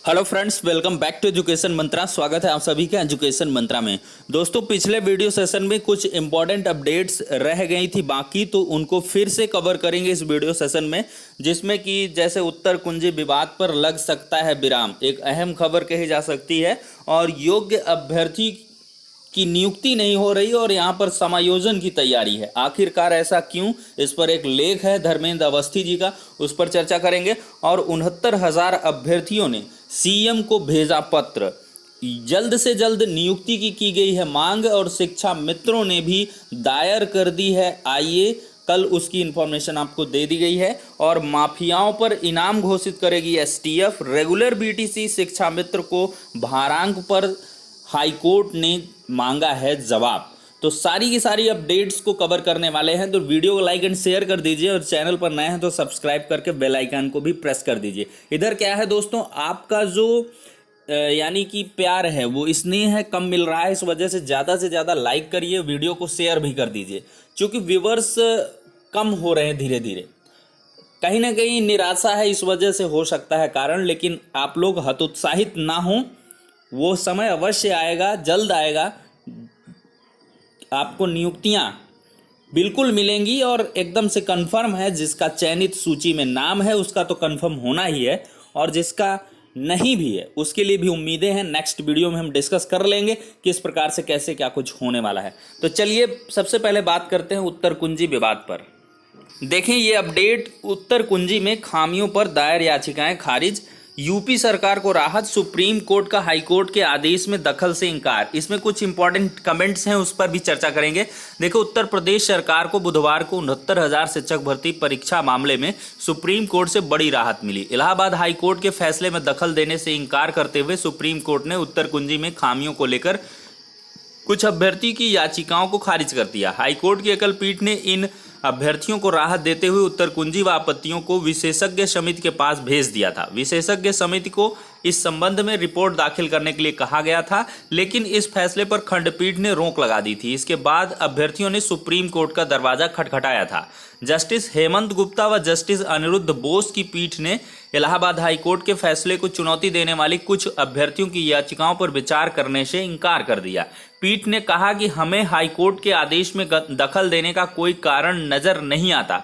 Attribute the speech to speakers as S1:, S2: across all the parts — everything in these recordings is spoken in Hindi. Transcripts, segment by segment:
S1: Hello friends, welcome back to education Mantra. स्वागत है आप सभी का एजुकेशन मंत्रा में। दोस्तों, पिछले वीडियो सेशन में कुछ इंपॉर्टेंट अपडेट्स रह गई थी बाकी, तो उनको फिर से कवर करेंगे इस वीडियो सेशन में, जिसमें कि जैसे उत्तर कुंजी विवाद पर लग सकता है विराम, एक अहम खबर कही जा सकती है, और योग्य अभ्यर्थी की नियुक्ति नहीं हो रही और यहाँ पर समायोजन की तैयारी है। आखिरकार ऐसा क्यों, इस पर एक लेख है धर्मेंद्र अवस्थी जी का, उस पर चर्चा करेंगे। और 69,000 अभ्यर्थियों ने सीएम को भेजा पत्र, जल्द से जल्द नियुक्ति की गई है मांग, और शिक्षा मित्रों ने भी दायर कर दी है। आइए, कल उसकी इन्फॉर्मेशन आपको दे दी गई है। और माफियाओं पर इनाम घोषित करेगी एसटीएफ। रेगुलर बीटीसी शिक्षा मित्र को भारांक पर हाईकोर्ट ने मांगा है जवाब। तो सारी की सारी अपडेट्स को कवर करने वाले हैं, तो वीडियो को लाइक एंड शेयर कर दीजिए, और चैनल पर नए हैं तो सब्सक्राइब करके बेल आइकन को भी प्रेस कर दीजिए। इधर क्या है दोस्तों, आपका जो यानी कि प्यार है, वो स्नेह है, कम मिल रहा है। इस वजह से ज़्यादा लाइक करिए, वीडियो को शेयर भी कर दीजिए, क्योंकि व्यूवर्स कम हो रहे हैं धीरे धीरे। कहीं ना कहीं निराशा है, इस वजह से हो सकता है कारण, लेकिन आप लोग हतोत्साहित ना हों, वो समय अवश्य आएगा, जल्द आएगा। आपको नियुक्तियां बिल्कुल मिलेंगी, और एकदम से कंफर्म है। जिसका चयनित सूची में नाम है उसका तो कंफर्म होना ही है, और जिसका नहीं भी है उसके लिए भी उम्मीदें हैं। नेक्स्ट वीडियो में हम डिस्कस कर लेंगे किस प्रकार से कैसे क्या कुछ होने वाला है। तो चलिए सबसे पहले बात करते हैं उत्तर कुंजी विवाद पर। देखें ये अपडेट, उत्तर कुंजी में खामियों पर दायर याचिकाएं खारिज, यूपी सरकार को राहत, सुप्रीम कोर्ट का हाई कोर्ट के आदेश में दखल से इंकार। इसमें कुछ इंपॉर्टेंट कमेंट्स हैं, उस पर भी चर्चा करेंगे। देखो, उत्तर प्रदेश सरकार को बुधवार को 69,000 शिक्षक भर्ती परीक्षा मामले में सुप्रीम कोर्ट से बड़ी राहत मिली। इलाहाबाद हाई कोर्ट के फैसले में दखल देने से इंकार करते हुए सुप्रीम कोर्ट ने उत्तर कुंजी में खामियों को लेकर कुछ अभ्यर्थी की याचिकाओं को खारिज कर दिया। हाईकोर्ट की एकल पीठ ने इन अभ्यर्थियों को राहत देते हुए उत्तर कुंजी व आपत्तियों को विशेषज्ञ समिति के पास भेज दिया था। विशेषज्ञ समिति को इस संबंध में रिपोर्ट दाखिल करने के लिए कहा गया था, लेकिन इस फैसले पर खंडपीठ ने रोक लगा दी थी। इसके बाद अभ्यर्थियों ने सुप्रीम कोर्ट का दरवाजा खटखटाया था। जस्टिस हेमंत गुप्ता व जस्टिस अनिरुद्ध बोस की पीठ ने इलाहाबाद हाई कोर्ट के फैसले को चुनौती देने वाली कुछ अभ्यर्थियों की याचिकाओं पर विचार करने से इंकार कर दिया। पीठ ने कहा कि हमें हाई कोर्ट के आदेश में दखल देने का कोई कारण नजर नहीं आता।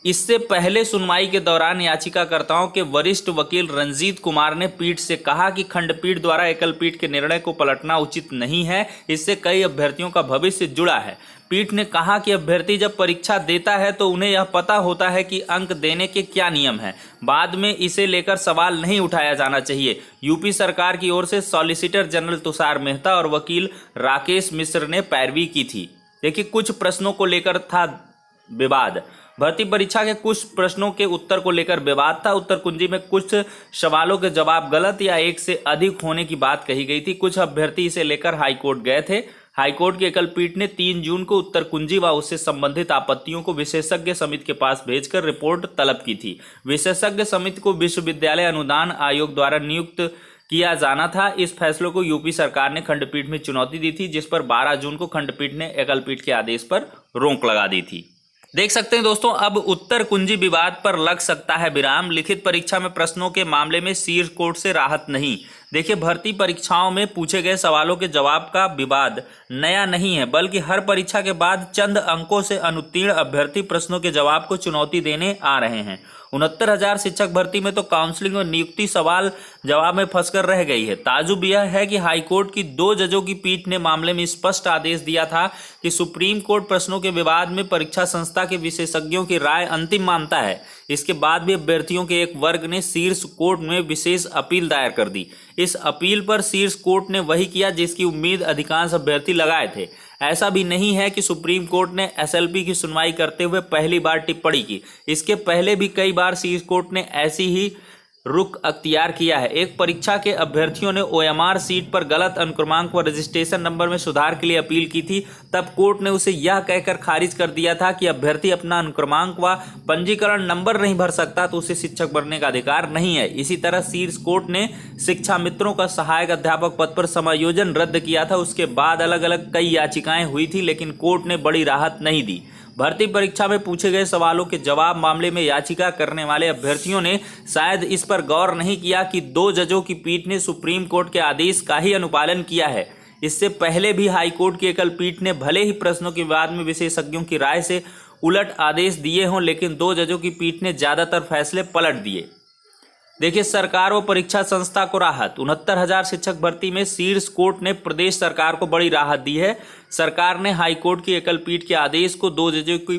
S1: इससे पहले सुनवाई के दौरान याचिकाकर्ताओं के वरिष्ठ वकील रंजीत कुमार ने पीठ से कहा कि खंडपीठ द्वारा एकल पीठ के निर्णय को पलटना उचित नहीं है, इससे कई अभ्यर्थियों का भविष्य जुड़ा है। पीठ ने कहा कि अभ्यर्थी जब परीक्षा देता है तो उन्हें यह पता होता है कि अंक देने के क्या नियम हैं। बाद में इसे लेकर सवाल नहीं उठाया जाना चाहिए। यूपी सरकार की ओर से सॉलिसिटर जनरल तुषार मेहता और वकील राकेश मिश्र ने पैरवी की थी। देखिए, कुछ प्रश्नों को लेकर था विवाद। भर्ती परीक्षा के कुछ प्रश्नों के उत्तर को लेकर विवाद था। उत्तर कुंजी में कुछ सवालों के जवाब गलत या एक से अधिक होने की बात कही गई थी। कुछ अभ्यर्थी इसे लेकर हाईकोर्ट गए थे। हाईकोर्ट की एकल पीठ ने 3 जून को उत्तर कुंजी व उससे संबंधित आपत्तियों को विशेषज्ञ समिति के पास भेजकर रिपोर्ट तलब की थी। विशेषज्ञ समिति को विश्वविद्यालय अनुदान आयोग द्वारा नियुक्त किया जाना था। इस फैसले को यूपी सरकार ने खंडपीठ में चुनौती दी थी, जिस पर 12 जून को खंडपीठ ने एकल पीठ के आदेश पर रोक लगा दी थी। देख सकते हैं दोस्तों, अब उत्तर कुंजी विवाद पर लग सकता है विराम। लिखित परीक्षा में प्रश्नों के मामले में शीर्ष कोर्ट से राहत नहीं। देखिए, भर्ती परीक्षाओं में पूछे गए सवालों के जवाब का विवाद नया नहीं है, बल्कि हर परीक्षा के बाद चंद अंकों से अनुत्तीर्ण अभ्यर्थी प्रश्नों के जवाब को चुनौती देने आ रहे हैं। 69,000 शिक्षक भर्ती में तो काउंसलिंग और नियुक्ति सवाल जवाब में फंसकर रह गई है। ताजुब यह है कि हाईकोर्ट की 2 जजों की पीठ ने मामले में स्पष्ट आदेश दिया था कि सुप्रीम कोर्ट प्रश्नों के विवाद में परीक्षा संस्था के विशेषज्ञों की राय अंतिम मानता है। इसके बाद भी अभ्यर्थियों के एक वर्ग ने शीर्ष कोर्ट में विशेष अपील दायर कर दी। इस अपील पर शीर्ष कोर्ट ने वही किया जिसकी उम्मीद अधिकांश अभ्यर्थी लगाए थे। ऐसा भी नहीं है कि सुप्रीम कोर्ट ने एसएलपी की सुनवाई करते हुए पहली बार टिप्पणी की। इसके पहले भी कई बार शीर्ष कोर्ट ने ऐसी ही रुख अख्तियार किया है। एक परीक्षा के अभ्यर्थियों ने ओएमआर सीट पर गलत अनुक्रमांक व रजिस्ट्रेशन नंबर में सुधार के लिए अपील की थी। तब कोर्ट ने उसे यह कहकर खारिज कर दिया था कि अभ्यर्थी अपना अनुक्रमांक व पंजीकरण नंबर नहीं भर सकता तो उसे शिक्षक बनने का अधिकार नहीं है। इसी तरह शीर्ष कोर्ट ने शिक्षा मित्रों का सहायक अध्यापक पद पर समायोजन रद्द किया था। उसके बाद अलग अलग कई याचिकाएं हुई थी, लेकिन कोर्ट ने बड़ी राहत नहीं दी। भर्ती परीक्षा में पूछे गए सवालों के जवाब मामले में याचिका करने वाले अभ्यर्थियों ने शायद इस पर गौर नहीं किया कि 2 जजों की पीठ ने सुप्रीम कोर्ट के आदेश का ही अनुपालन किया है। इससे पहले भी हाईकोर्ट की एकल पीठ ने भले ही प्रश्नों के विवाद में विशेषज्ञों की राय से उलट आदेश दिए हों, लेकिन 2 जजों की पीठ ने ज्यादातर फैसले पलट दिए। देखिए, सरकार व परीक्षा संस्था को राहत। 69,000 शिक्षक भर्ती में शीर्ष कोर्ट ने प्रदेश सरकार को बड़ी राहत दी है। सरकार ने हाईकोर्ट की एकल पीठ के आदेश को 2 जजों की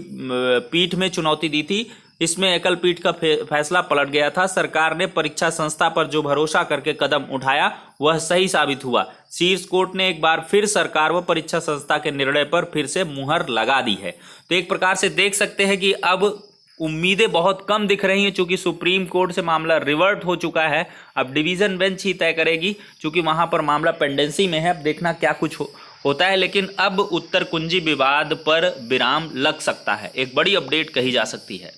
S1: पीठ में चुनौती दी थी। इसमें एकल पीठ का फैसला पलट गया था। सरकार ने परीक्षा संस्था पर जो भरोसा करके कदम उठाया वह सही साबित हुआ। शीर्ष कोर्ट ने एक बार फिर सरकार व परीक्षा संस्था के निर्णय पर फिर से मुहर लगा दी है। तो एक प्रकार से देख सकते हैं कि अब उम्मीदें बहुत कम दिख रही हैं, चूंकि सुप्रीम कोर्ट से मामला रिवर्ट हो चुका है। अब डिवीजन बेंच ही तय करेगी, चूंकि वहां पर मामला पेंडेंसी में है। अब देखना क्या कुछ होता है, लेकिन अब उत्तर कुंजी विवाद पर विराम लग सकता है। एक बड़ी अपडेट कही जा सकती है।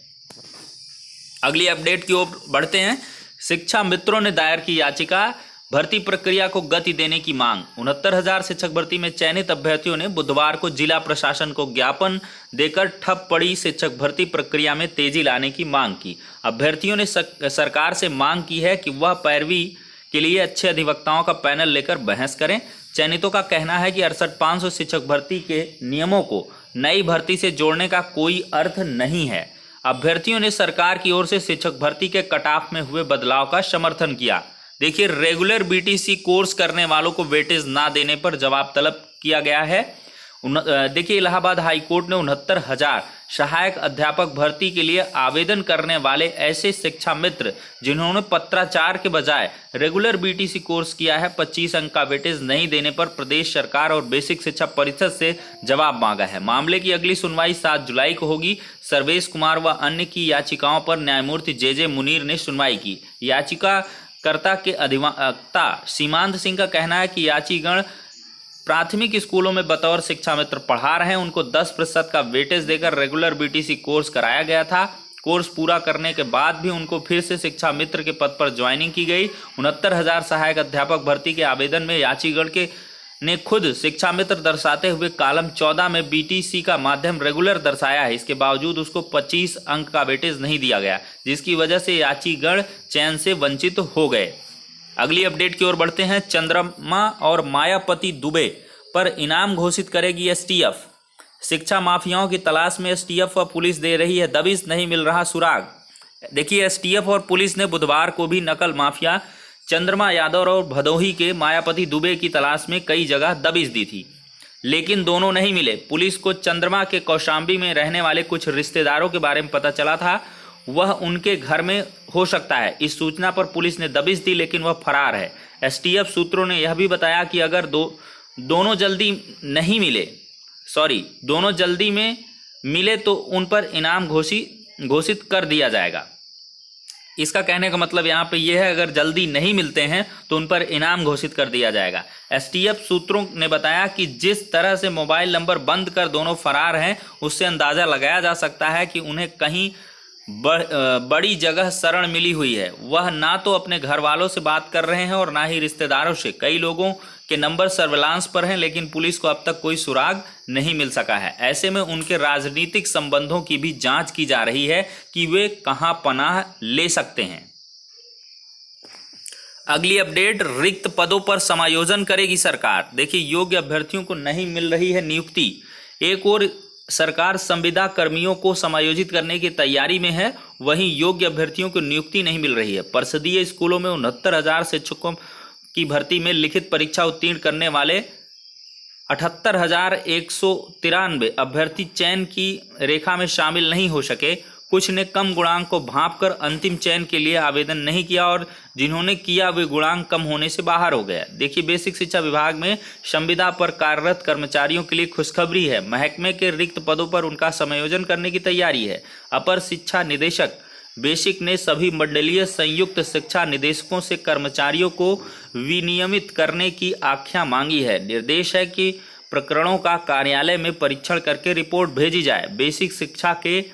S1: अगली अपडेट की ओर बढ़ते हैं। शिक्षा मित्रों ने दायर की याचिका, भर्ती प्रक्रिया को गति देने की मांग। 69,000 शिक्षक भर्ती में चयनित अभ्यर्थियों ने बुधवार को जिला प्रशासन को ज्ञापन देकर ठप पड़ी शिक्षक भर्ती प्रक्रिया में तेजी लाने की मांग की। अभ्यर्थियों ने सरकार से मांग की है कि वह पैरवी के लिए अच्छे अधिवक्ताओं का पैनल लेकर बहस करें। चयनितों का कहना है कि 68,500 शिक्षक भर्ती के नियमों को नई भर्ती से जोड़ने का कोई अर्थ नहीं है। अभ्यर्थियों ने सरकार की ओर से शिक्षक भर्ती के कट ऑफ में हुए बदलाव का समर्थन किया। देखिए, रेगुलर बीटीसी कोर्स करने वालों को वेटेज ना देने पर जवाब तलब किया गया है। देखिए, इलाहाबाद हाईकोर्ट ने 69,000 सहायक अध्यापक भर्ती के लिए आवेदन करने वाले ऐसे शिक्षा मित्र जिन्होंने पत्राचार के बजाय रेगुलर बीटीसी कोर्स किया है, 25 अंक का वेटेज नहीं देने पर प्रदेश सरकार और बेसिक शिक्षा परिषद से जवाब मांगा है। मामले की अगली सुनवाई 7 जुलाई को होगी। सर्वेश कुमार व अन्य की याचिकाओं पर न्यायमूर्ति जे मुनीर ने सुनवाई की। याचिकाकर्ता के अधिवक्ता सीमांत सिंह का कहना है कि याचिगण प्राथमिक स्कूलों में बतौर शिक्षा मित्र पढ़ा रहे हैं। उनको 10% का वेटेज देकर रेगुलर बीटीसी कोर्स कराया गया था। कोर्स पूरा करने के बाद भी उनको फिर से शिक्षा मित्र के पद पर ज्वाइनिंग की गई। 69,000 सहायक अध्यापक भर्ती के आवेदन में याचिगण के ने खुद शिक्षा मित्र दर्शाते हुए कॉलम 14 में बीटीसी का माध्यम रेगुलर दर्शाया है। इसके बावजूद उसको 25 अंक का वेटेज नहीं दिया गया, जिसकी वजह से याचिगण चयन से वंचित हो गए। अगली अपडेट की ओर बढ़ते हैं। चंद्रमा और मायापति दुबे पर इनाम घोषित करेगी एसटीएफ। शिक्षा माफियाओं की तलाश में एसटीएफ व पुलिस दे रही है दबिश, नहीं मिल रहा सुराग। देखिए, एसटीएफ और पुलिस ने बुधवार को भी नकल माफिया चंद्रमा यादव और भदोही के मायापति दुबे की तलाश में कई जगह दबिश दी थी, लेकिन दोनों नहीं मिले। पुलिस को चंद्रमा के कौशाम्बी में रहने वाले कुछ रिश्तेदारों के बारे में पता चला था, वह उनके घर में हो सकता है। इस सूचना पर पुलिस ने दबिश दी, लेकिन वह फरार है। एसटीएफ सूत्रों ने यह भी बताया कि अगर दोनों जल्दी में मिले तो उन पर इनाम घोषित कर दिया जाएगा। इसका कहने का मतलब यहाँ पे यह है, अगर जल्दी नहीं मिलते हैं तो उन पर इनाम घोषित कर दिया जाएगा। एसटीएफ सूत्रों ने बताया कि जिस तरह से मोबाइल नंबर बंद कर दोनों फरार हैं, उससे अंदाज़ा लगाया जा सकता है कि उन्हें कहीं बड़ी जगह शरण मिली हुई है। वह ना तो अपने घर वालों से बात कर रहे हैं और ना ही रिश्तेदारों से। कई लोगों के नंबर सर्विलांस पर हैं, लेकिन पुलिस को अब तक कोई सुराग नहीं मिल सका है। ऐसे में उनके राजनीतिक संबंधों की भी जांच की जा रही है कि वे कहां पनाह ले सकते हैं। अगली अपडेट, रिक्त पदों पर समायोजन करेगी सरकार। देखिए, योग्य अभ्यर्थियों को नहीं मिल रही है नियुक्ति। एक और सरकार संविदा कर्मियों को समायोजित करने की तैयारी में है, वहीं योग्य अभ्यर्थियों को नियुक्ति नहीं मिल रही है। परिषदीय स्कूलों में 69,000 शिक्षकों की भर्ती में लिखित परीक्षा उत्तीर्ण करने वाले 78,193 अभ्यर्थी चयन की रेखा में शामिल नहीं हो सके। कुछ ने कम गुणांक को भांपकर अंतिम चयन के लिए आवेदन नहीं किया और जिन्होंने किया वे गुणांक कम होने से बाहर हो गया। देखिए, बेसिक शिक्षा विभाग में संविदा पर कार्यरत कर्मचारियों के लिए खुशखबरी है। महकमे के रिक्त पदों पर उनका समायोजन करने की तैयारी है। अपर शिक्षा निदेशक बेसिक ने सभी मंडलीय संयुक्त शिक्षा निदेशकों से कर्मचारियों को विनियमित करने की आज्ञा मांगी है। निर्देश है कि प्रकरणों का कार्यालय में परीक्षण करके रिपोर्ट भेजी जाए। बेसिक शिक्षा के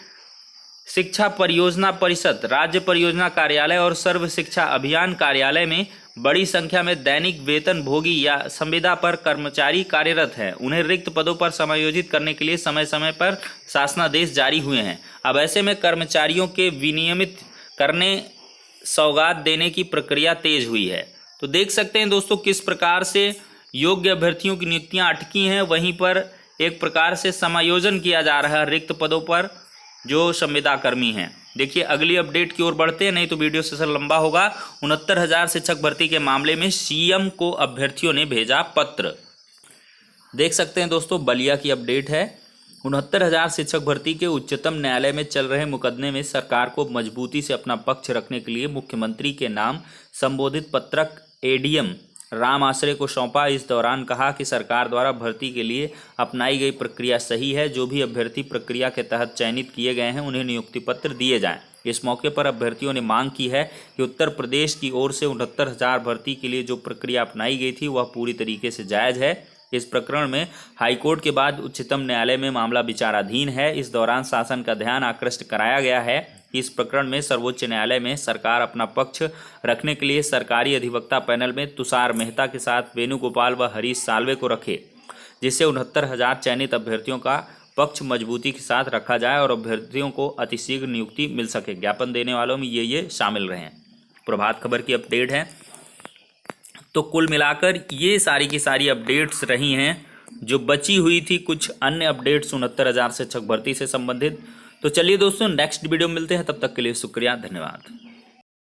S1: शिक्षा परियोजना परिषद, राज्य परियोजना कार्यालय और सर्व शिक्षा अभियान कार्यालय में बड़ी संख्या में दैनिक वेतन भोगी या संविदा पर कर्मचारी कार्यरत हैं। उन्हें रिक्त पदों पर समायोजित करने के लिए समय समय पर शासनादेश जारी हुए हैं। अब ऐसे में कर्मचारियों के विनियमित करने, सौगात देने की प्रक्रिया तेज हुई है। तो देख सकते हैं दोस्तों किस प्रकार से योग्य अभ्यर्थियों की नियुक्तियां अटकी हैं, वहीं पर एक प्रकार से समायोजन किया जा रहा है रिक्त पदों पर जो संविदा कर्मी हैं। देखिए अगली अपडेट की ओर बढ़ते हैं, नहीं तो वीडियो सेशन लंबा होगा। 69,000 शिक्षक भर्ती के मामले में सीएम को अभ्यर्थियों ने भेजा पत्र। देख सकते हैं दोस्तों बलिया की अपडेट है। 69,000 शिक्षक भर्ती के उच्चतम न्यायालय में चल रहे मुकदमे में सरकार को मजबूती से अपना पक्ष रखने के लिए मुख्यमंत्री के नाम संबोधित पत्रक एडीएम राम आश्रय को सौंपा। इस दौरान कहा कि सरकार द्वारा भर्ती के लिए अपनाई गई प्रक्रिया सही है। जो भी अभ्यर्थी प्रक्रिया के तहत चयनित किए गए हैं उन्हें नियुक्ति पत्र दिए जाएं। इस मौके पर अभ्यर्थियों ने मांग की है कि उत्तर प्रदेश की ओर से 69,000 भर्ती के लिए जो प्रक्रिया अपनाई गई थी वह पूरी तरीके से जायज़ है। इस प्रकरण में हाईकोर्ट के बाद उच्चतम न्यायालय में मामला विचाराधीन है। इस दौरान शासन का ध्यान आकृष्ट कराया गया है कि इस प्रकरण में सर्वोच्च न्यायालय में सरकार अपना पक्ष रखने के लिए सरकारी अधिवक्ता पैनल में तुषार मेहता के साथ वेणुगोपाल व हरीश साल्वे को रखे, जिससे 69,000 चयनित अभ्यर्थियों का पक्ष मजबूती के साथ रखा जाए और अभ्यर्थियों को अतिशीघ्र नियुक्ति मिल सके। ज्ञापन देने वालों में ये शामिल रहे। प्रभात खबर की अपडेट है। तो कुल मिलाकर ये सारी की सारी अपडेट्स रही हैं। जो बची हुई थी कुछ अन्य अपडेट्स 69,000 शिक्षक भर्ती से संबंधित। तो चलिए दोस्तों नेक्स्ट वीडियो में मिलते हैं, तब तक के लिए शुक्रिया, धन्यवाद।